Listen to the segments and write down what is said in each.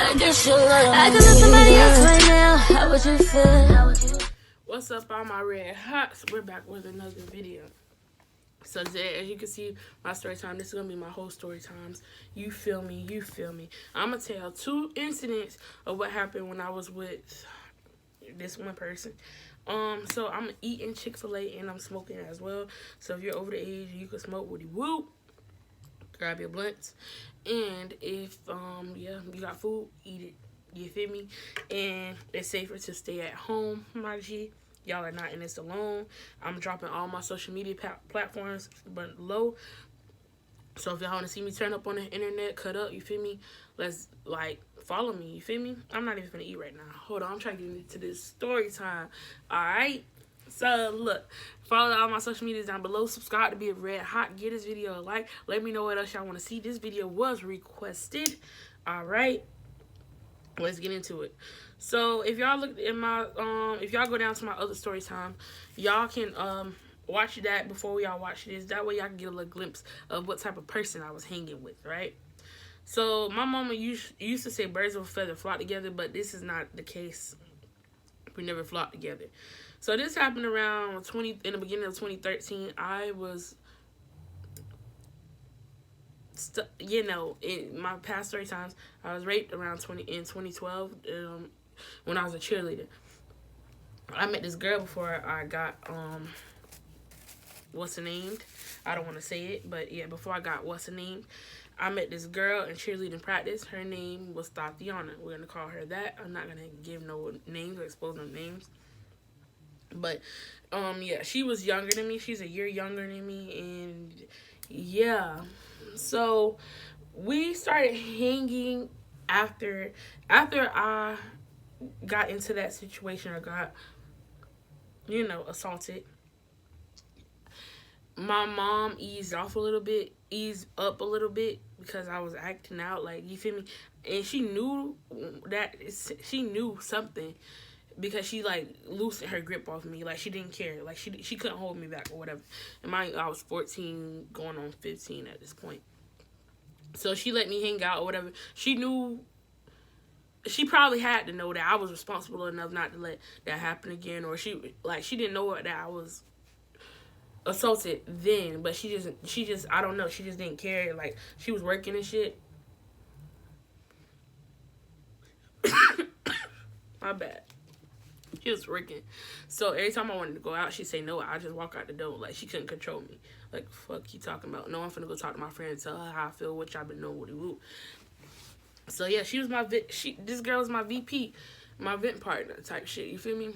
I could love somebody else right now. How would you feel? What's up, all my red hots? We're back with another video. So today, as you can see, my story time. This is gonna be my whole story times. You feel me? You feel me? I'm gonna tell 2 incidents of what happened when I was with this one person. So I'm eating Chick-fil-A and I'm smoking as well. So if you're over the age, you can smoke woody whoop. Grab your blunts, and if yeah, you got food, eat it. You feel me? And it's safer to stay at home, my G. Y'all are not in this alone. I'm dropping all my social media platforms below. So if y'all want to see me turn up on the internet, cut up, you feel me? Let's, like, follow me, you feel me? I'm not even gonna eat right now. Hold on, I'm trying to get into this story time. Alright? So, look, follow all my social medias down below. Subscribe to be a red hot. Give this video a like. Let me know what else y'all want to see. This video was requested. Alright? Let's get into it. So, if y'all look in my, if y'all go down to my other story time, y'all can, watch that before y'all watch this. That way y'all can get a little glimpse of what type of person I was hanging with, right? So, my mama used to say birds of a feather flock together, but this is not the case. We never flocked together. So, this happened around in the beginning of 2013. I was, you know, in my past story times, I was raped around 2012 when I was a cheerleader. I met this girl before I got, what's her name? I don't want to say it, but yeah, before I got what's her name, I met this girl in cheerleading practice. Her name was Tatiana. We're going to call her that. I'm not going to give no names or expose no names. But, yeah, she was younger than me. She's a year younger than me. And, yeah. So, we started hanging after I got into that situation or got, you know, assaulted. My mom eased up a little bit because I was acting out, like, you feel me? And she knew something because she, like, loosened her grip off me. Like, she didn't care. Like, she couldn't hold me back or whatever. And I was 14 going on 15 at this point. So she let me hang out or whatever. She knew, she probably had to know that I was responsible enough not to let that happen again. Or she didn't know that I was assaulted then, but she just I don't know, she just didn't care. Like, she was working and shit. My bad. She was working, so every time I wanted to go out, she'd say no. I just walk out the door. Like, she couldn't control me. Like, fuck you talking about? No, I'm finna go talk to my friend and tell her how I feel, what y'all been knowing, woody woo. So yeah, she was my this girl was my VP, my vent partner type shit, you feel me?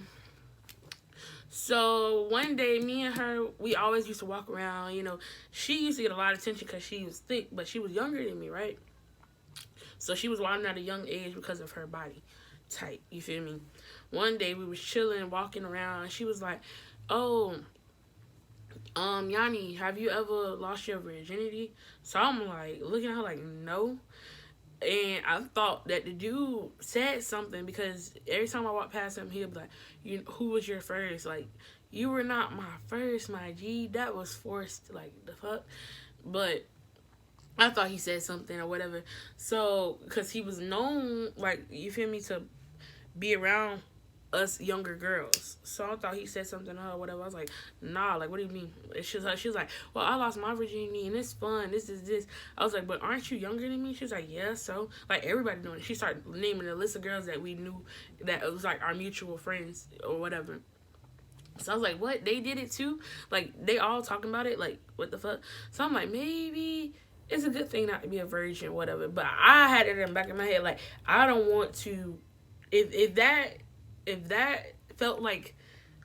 So, one day, me and her, we always used to walk around, you know. She used to get a lot of attention because she was thick, but she was younger than me, right? So, she was walking at a young age because of her body type, you feel me? One day, we was chilling, walking around, and she was like, oh, Yanni, have you ever lost your virginity? So, I'm like, looking at her like, no. And I thought that the dude said something because every time I walk past him, he'll be like, who was your first? Like, you were not my first, my G. That was forced. Like, the fuck? But I thought he said something or whatever. So, because he was known, like, you feel me, to be around us younger girls. So I thought he said something to her or whatever. I was like, nah, like, what do you mean? She was like, well, I lost my virginity and it's fun. This is this. I was like, but aren't you younger than me? She was like, yeah, so. Like, everybody doing it. She started naming a list of girls that we knew that it was like our mutual friends or whatever. So I was like, what? They did it too? Like, they all talking about it? Like, what the fuck? So I'm like, maybe it's a good thing not to be a virgin or whatever. But I had it in the back of my head, like, I don't want to, if that felt like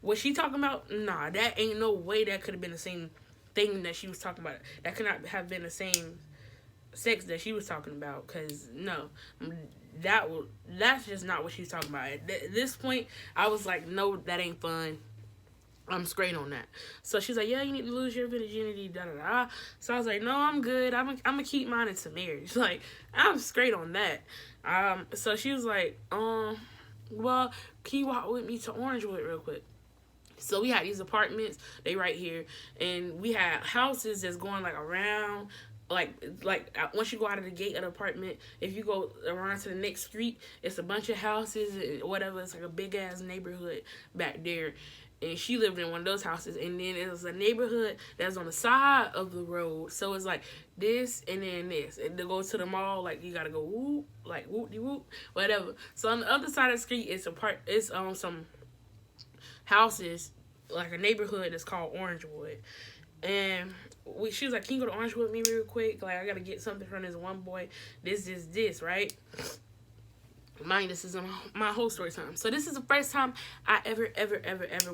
what she talking about, nah, that ain't no way that could have been the same thing that she was talking about. That could not have been the same sex that she was talking about, because no, that's just not what she's talking about. At this point, I was like, no, that ain't fun. I'm straight on that. So she's like, yeah, you need to lose your virginity, da da da. So I was like, no, I'm good. I'm gonna keep mine into marriage. Like, I'm straight on that. So she was like, well, can you walk with me to Orangewood real quick? So we had these apartments, they right here, and we had houses that's going like around once you go out of the gate of the apartment, if you go around to the next street, it's a bunch of houses and whatever. It's like a big ass neighborhood back there. And she lived in one of those houses, and then it was a neighborhood that's on the side of the road. So it's like this and then this. And to go to the mall, like you gotta go whoop, like whoop de whoop, whatever. So on the other side of the street, it's some houses, like a neighborhood that's called Orangewood. And she was like, "Can you go to Orangewood with me real quick? Like I gotta get something from this one boy. This, right?" Mind, this is my whole story time. So this is the first time I ever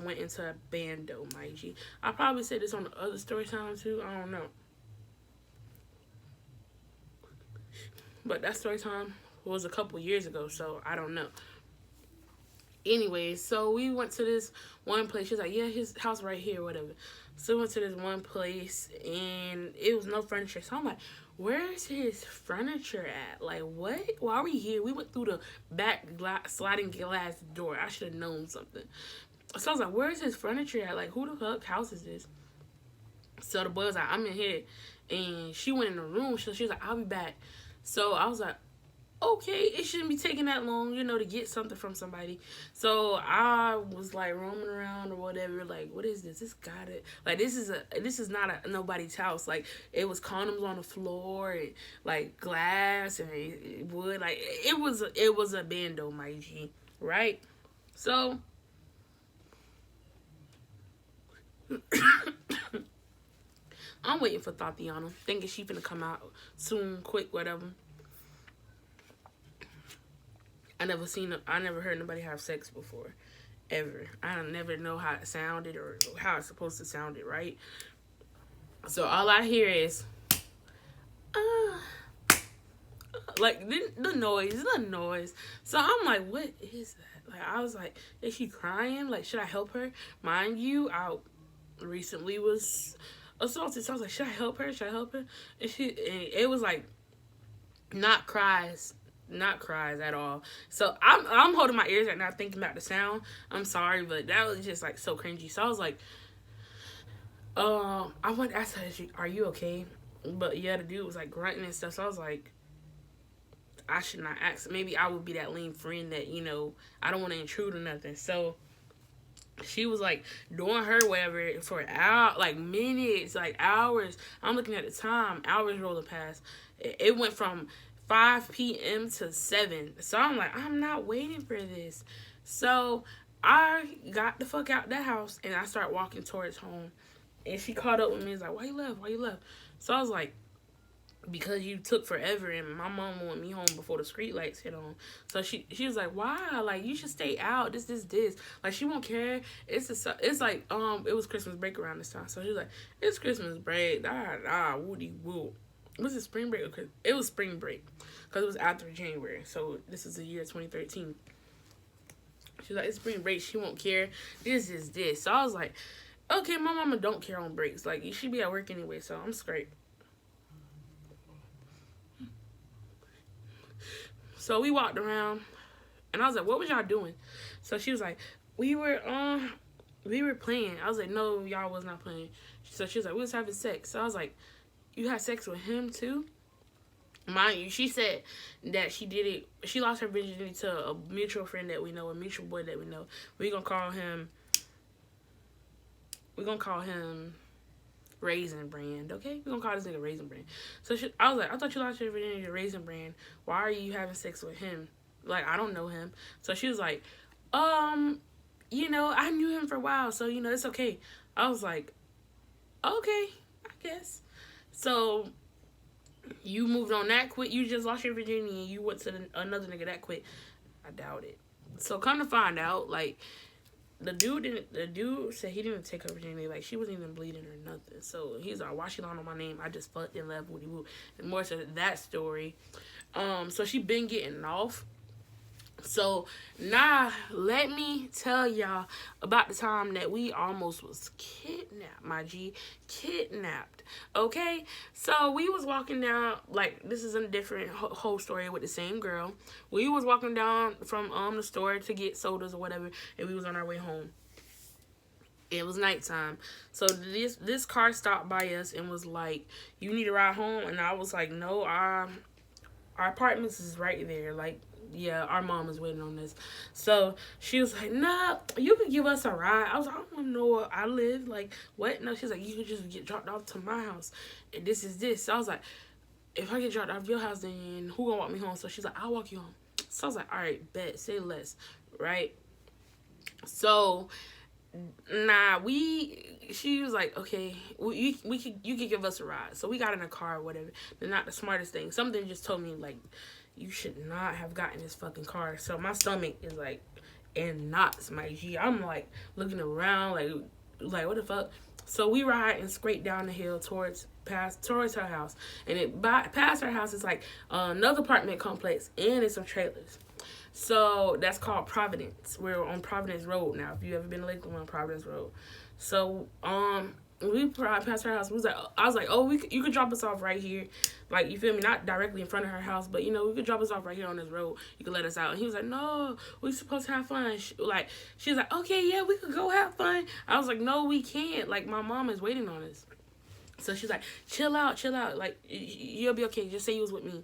went into a bando, my G. I probably said this on the other story time too. I don't know. But that story time was a couple years ago, so I don't know. Anyway, so we went to this one place. She's like, "Yeah, his house right here, whatever." So we went to this one place, and it was no furniture. So I'm like, where's his furniture at? Like, what? Why are we here? We went through the back sliding glass door. I should have known something. So I was like, where's his furniture at? Like, who the fuck house is this? So the boy was like, "I'm in here." And she went in the room. So she was like, "I'll be back." So I was like, okay, it shouldn't be taking that long, to get something from somebody. So I was like roaming around or whatever, like, what is this? This gotta, like, this is not nobody's house. Like, it was condoms on the floor and like glass and wood. Like, it was a bando, my G, right? So I'm waiting for Tatiana, thinking she finna come out soon, quick, whatever. I never heard nobody have sex before, ever. I don't never know how it sounded or how it's supposed to sound it, right? So all I hear is, like the noise. So I'm like, what is that? Like, I was like, is she crying? Like, should I help her? Mind you, I recently was assaulted, so I was like, should I help her? And it was like, not cries at all. So I'm holding my ears right now thinking about the sound. I'm sorry, but that was just like so cringy. So I was like, I went to ask her, "Are you okay?" But yeah, the dude was like grunting and stuff. So I was like, I should not ask. Maybe I would be that lame friend that, I don't want to intrude or nothing. So she was like doing her whatever for like minutes, like hours. I'm looking at the time, hours rolling past. It went from 5 p.m. to 7. So I'm like, I'm not waiting for this. So I got the fuck out that house and I started walking towards home. And she caught up with me and was like, why you left? So I was like, because you took forever and my mom wanted me home before the street lights hit on. So she was like, why? Like, you should stay out. This. Like, she won't care. It's like, it was Christmas break around this time. So she was like, it's Christmas break. Woody woo. Was it spring break? It was spring break. Because it was after January. So this is the year 2013. She's like, it's spring break. She won't care. This. So I was like, okay, my mama don't care on breaks. Like, you should be at work anyway. So I'm straight. So we walked around, and I was like, what was y'all doing? So she was like, we were playing. I was like, no, y'all was not playing. So she was like, we was having sex. So I was like, you had sex with him too? Mind you, she said that she did it. She lost her virginity to a mutual friend that we know, a mutual boy that we know. We're gonna call him Raisin Brand, okay? We're gonna call this nigga Raisin Brand. So I was like, I thought you lost your virginity to Raisin Brand. Why are you having sex with him? Like, I don't know him. So she was like, I knew him for a while, so, it's okay. I was like, okay, I guess. So you moved on that quick? You just lost your virginity and you went to another nigga that quick? I doubt it. So come to find out, like, the dude said he didn't take her virginity. Like, she wasn't even bleeding or nothing. So he's like, why she lying on my name? I just fucked and left Woody Woo. And more to that story. So she been getting off. So now let me tell y'all about the time that we almost was kidnapped, my G. Kidnapped. Okay? So we was walking down, like, this is a different whole story with the same girl. We was walking down from the store to get sodas or whatever, and we was on our way home. It was nighttime. So this car stopped by us and was like, "You need to ride home?" And I was like, "No, our apartments is right there. Like, yeah, our mom is waiting on this." So she was like, "Nah, you can give us a ride." I was like, "I don't want to know where I live. Like, what?" No, she's like, "You can just get dropped off to my house. And this is this." So I was like, "If I get dropped off your house, then who gonna walk me home?" So she's like, "I'll walk you home." So I was like, "All right, bet, say less." Right? So she was like, "Okay, you could give us a ride." So we got in a car or whatever. They're not the smartest thing. Something just told me, like, you should not have gotten this fucking car. So my stomach is like in knots, my G. I'm like looking around, like what the fuck. So we ride and scrape down the hill towards her house, and past her house is like another apartment complex, and it's some trailers. So that's called Providence. We're on Providence Road now. If you ever been to Lakeland, we're on Providence Road. So we passed her house. I was like, "Oh, you could drop us off right here." Like, you feel me? Not directly in front of her house, but we could drop us off right here on this road. You could let us out. And he was like, "No, we supposed to have fun." She was like, "Okay, yeah, we could go have fun." I was like, "No, we can't. Like, my mom is waiting on us." So she's like, chill out. Like, you'll be okay. Just say you was with me."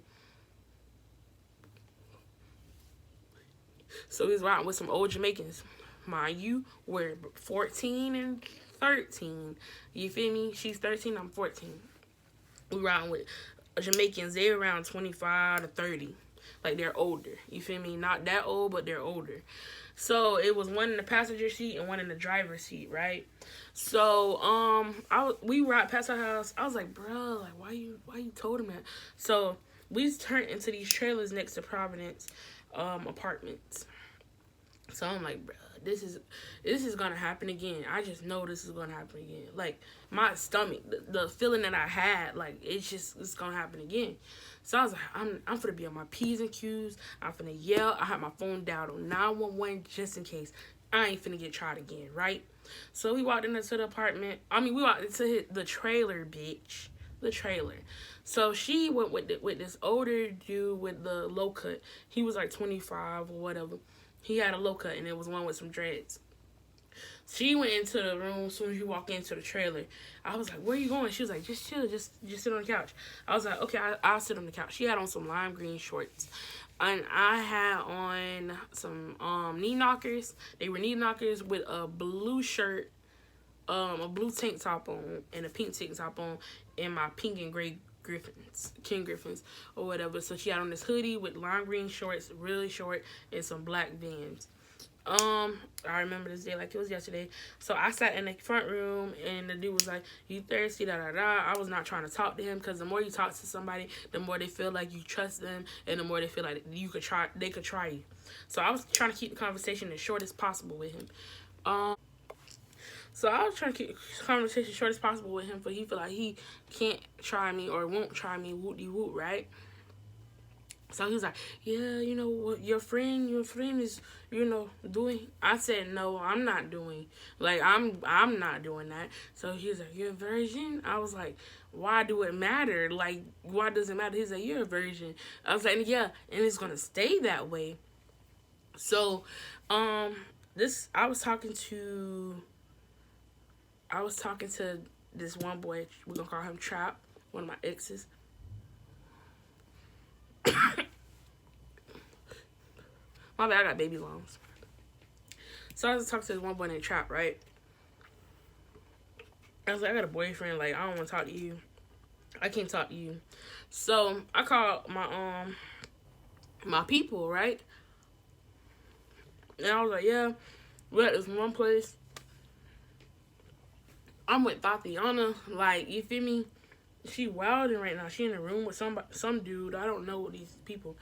So he was riding with some old Jamaicans. Mind you, we're 14 and 13. You feel me? She's 13, I'm 14. We riding with Jamaicans. They're around 25 to 30. Like, they're older. You feel me? Not that old, but they're older. So it was one in the passenger seat and one in the driver's seat, right? So we ride past our house. I was like, "Bro, like, why you told him that?" So we turned into these trailers next to Providence apartments. So I'm like, "Bro, this is gonna happen again. I just know this is gonna happen again." Like, my stomach, the feeling that I had, like, it's gonna happen again. So I was like, I'm finna be on my P's and Q's. I'm finna yell. I had my phone down on 911 just in case. I ain't finna get tried again, right? So we walked into the apartment. We walked into the trailer, bitch. The trailer. So she went with this older dude with the low cut. He was like 25 or whatever. He had a low cut, and it was one with some dreads. She went into the room as soon as you walk into the trailer. I was like, "Where are you going?" She was like, "Just chill, just sit on the couch." I was like, "Okay, I'll sit on the couch." She had on some lime green shorts, and I had on some knee knockers. They were knee knockers with a blue shirt, a blue tank top on, and a pink tank top on, and my pink and gray King Griffins or whatever. So she had on this hoodie with lime green shorts, really short, and some black Vans. I remember this day like it was yesterday. So I sat in the front room, and the dude was like, "You thirsty, da da da." I was not trying to talk to him, because the more you talk to somebody, the more they feel like you trust them, and the more they feel like they could try you. So I was trying to keep the conversation as short as possible with him. So I was trying to keep the conversation short as possible with him, but he feel like he can't try me or won't try me, whoop-de-whoop, right? So he was like, "Yeah, what your friend is, doing." I said, "No, I'm not doing. Like, I'm not doing that." So he was like, "You're a virgin?" I was like, "Why do it matter? Like, why does it matter?" He's like, "You're a virgin." I was like, "Yeah, and it's gonna stay that way." So, I was talking to this one boy. We're gonna call him Trap, one of my exes. My bad, I got baby lungs. So I was talking to this one boy named Trap, right? I was like, "I got a boyfriend. Like, I don't want to talk to you. I can't talk to you." So I called my people, right? And I was like, "Yeah, we're at this one place. I'm with Tatiana. Like, you feel me? She wilding right now. She in a room with some dude. I don't know these people."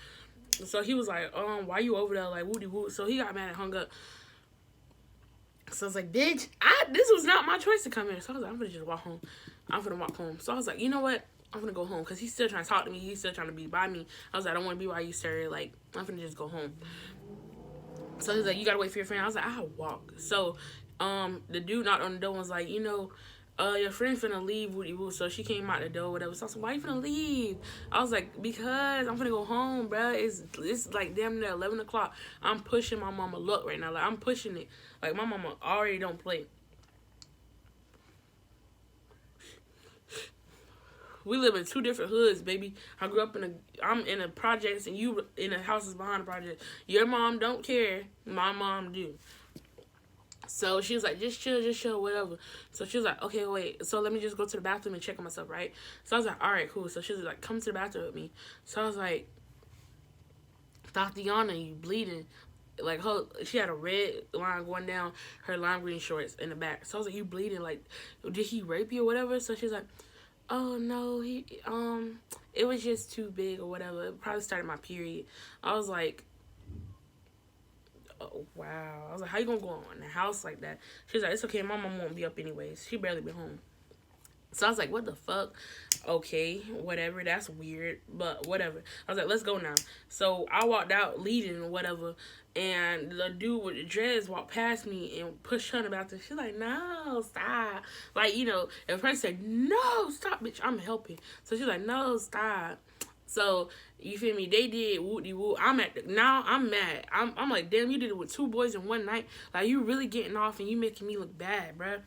So he was like, "Why you over there?" Like, woody woo. So he got mad and hung up. So I was like, "Bitch, this was not my choice to come here." So I was like, "I'm gonna just walk home. I'm gonna walk home." So I was like, "You know what? I'm gonna go home," because he's still trying to talk to me. He's still trying to be by me. I was like, "I don't want to be by you, sir. Like, I'm gonna just go home." So he's like, "You gotta wait for your friend." I was like, "I'll walk." So the dude knocked on the door and was like, "Your friend finna leave, woody woo." So she came out the door, whatever. So I was like, "Why you finna leave?" I was like, "Because I'm finna go home, bruh. It's like damn near 11 o'clock. I'm pushing my mama luck right now. Like, I'm pushing it. Like, my mama already don't play." We live in 2 different hoods, baby. I'm in a projects and you in the houses behind the project. Your mom don't care. My mom do. So she was like, just chill, whatever. So she was like, okay, wait. So let me just go to the bathroom and check on myself, right? So I was like, all right, cool. So she was like, come to the bathroom with me. So I was like, Tatiana, you bleeding. Like, she had a red line going down her lime green shorts in the back. So I was like, you bleeding? Like, did he rape you or whatever? So she's like, oh, no, it was just too big or whatever. It probably started my period. I was like, oh, wow. I was like, how you gonna go in the house like that? She was like, it's okay, my mom won't be up anyways. She barely been home. So I was like, what the fuck? Okay, whatever. That's weird, but whatever. I was like, let's go now. So I walked out leading or whatever, and the dude with the dreads walked past me and pushed her in the bathroom. She's like, no, stop. Like, you know, if her said, no, stop, bitch, I'm helping. So she's like, no, stop. So, you feel me? They did whoop-de-whoop. Now I'm mad. I'm like, damn, you did it with 2 boys in one night. Like, you really getting off and you making me look bad, bruh.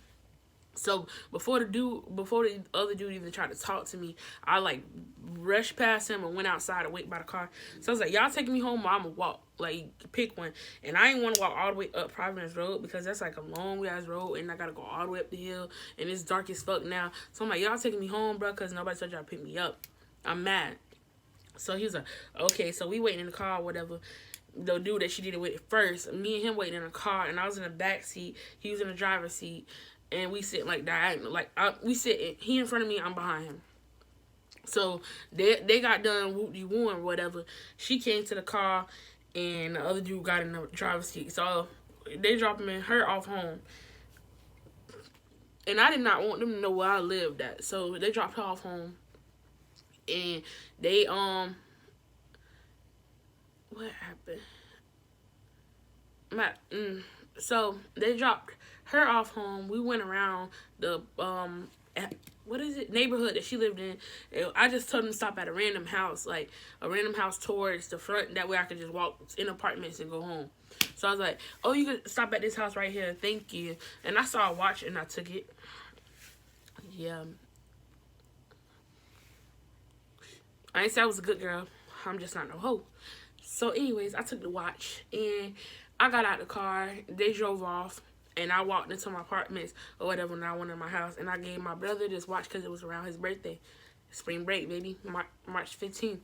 So before the other dude even tried to talk to me, I like rushed past him and went outside and wait by the car. So I was like, y'all taking me home or I'ma walk. Like, pick one. And I didn't want to walk all the way up Providence Road because that's like a long ass road and I gotta go all the way up the hill and it's dark as fuck now. So I'm like, y'all taking me home, bro, because nobody told y'all to pick me up. I'm mad. So he was like, okay, so we waiting in the car or whatever. The dude that she did it with first, me and him waiting in the car, and I was in the back seat. He was in the driver's seat, and we sitting like diagonal. Like, we sitting, he in front of me, I'm behind him. So they got done whoop-de-woo or whatever. She came to the car, and the other dude got in the driver's seat. So they dropping her off home. And I did not want them to know where I lived at. So they dropped her off home. And they, what happened? So they dropped her off home. We went around the, what is it? Neighborhood that she lived in. I just told them to stop at a random house, like a random house towards the front. That way I could just walk in apartments and go home. So I was like, oh, you could stop at this house right here. Thank you. And I saw a watch and I took it. Yeah. I ain't say I was a good girl. I'm just not no hoe. So anyways, I took the watch and I got out the car. They drove off and I walked into my apartments or whatever when I went in my house. And I gave my brother this watch because it was around his birthday. Spring break, baby. March 15th.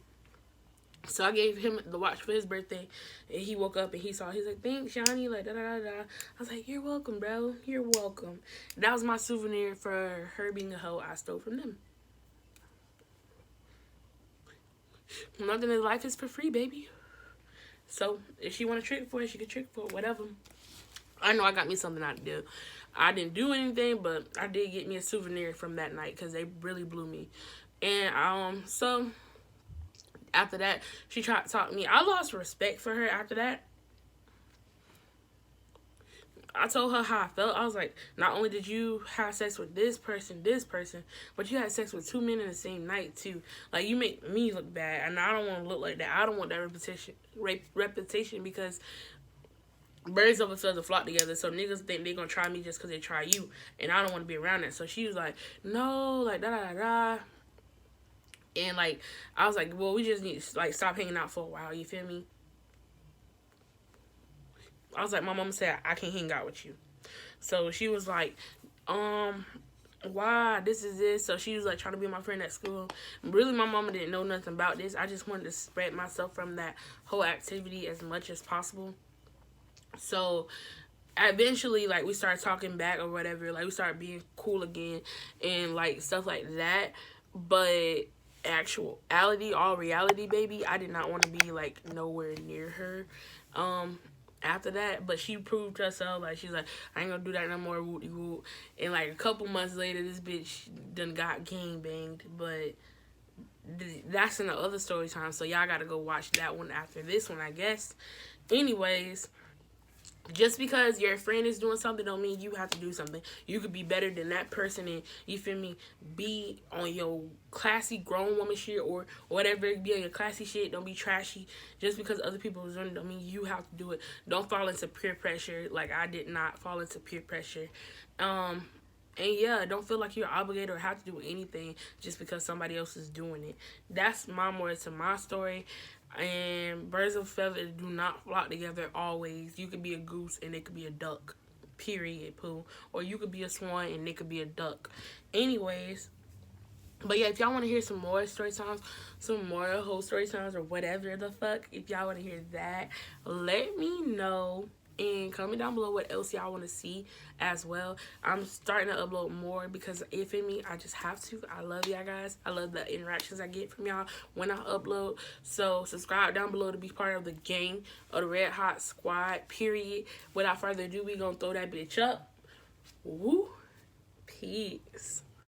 So I gave him the watch for his birthday. And he woke up and he's like, thanks, Shawty. Like, da-da-da-da. I was like, you're welcome, bro. You're welcome. That was my souvenir for her being a hoe I stole from them. Nothing in life is for free, baby. So, if she want to trick for it, she can trick for it, whatever. I know I got me something out of there. I didn't do anything, but I did get me a souvenir from that night because they really blew me. And, so, after that, she tried to talk to me. I lost respect for her after that. I told her how I felt. I was like, not only did you have sex with this person, but you had sex with 2 men in the same night, too. Like, you make me look bad, and I don't want to look like that. I don't want that reputation because birds of a feather flock together, so niggas think they gonna try me just because they try you, and I don't want to be around that. So she was like, no, like, da-da-da-da. And, like, I was like, well, we just need to, like, stop hanging out for a while, you feel me? I was like, my mama said, I can't hang out with you. So she was like, why? This is this. So she was like trying to be my friend at school. Really, my mama didn't know nothing about this. I just wanted to spread myself from that whole activity as much as possible. So eventually, like, we started talking back or whatever. Like, we started being cool again and, like, stuff like that. But all reality, baby, I did not want to be, like, nowhere near her. After that, but she proved herself. Like, she's like, I ain't gonna do that no more, whoop-de-whoop. And like a couple months later, this bitch done got gang banged. But that's in the other story time, so y'all gotta go watch that one after this one, I guess. Anyways, just because your friend is doing something don't mean you have to do something. You could be better than that person and, you feel me, be on your classy grown woman shit or whatever. Be on your classy shit. Don't be trashy. Just because other people are doing it don't mean you have to do it. Don't fall into peer pressure. Like, I did not fall into peer pressure. And yeah, don't feel like you're obligated or have to do anything just because somebody else is doing it. That's my more to my story. And birds of feathers do not flock together always. You could be a goose and it could be a duck. Period, poo. Or you could be a swan and it could be a duck. Anyways, but yeah, if y'all want to hear some more story times, some more whole story times or whatever the fuck, if y'all want to hear that, let me know. And comment down below what else y'all want to see as well. I'm starting to upload more because if in me, I just have to. I love y'all guys. I love the interactions I get from y'all when I upload. So subscribe down below to be part of the gang of the Red Hot Squad, period. Without further ado, we gonna throw that bitch up. Woo. Peace.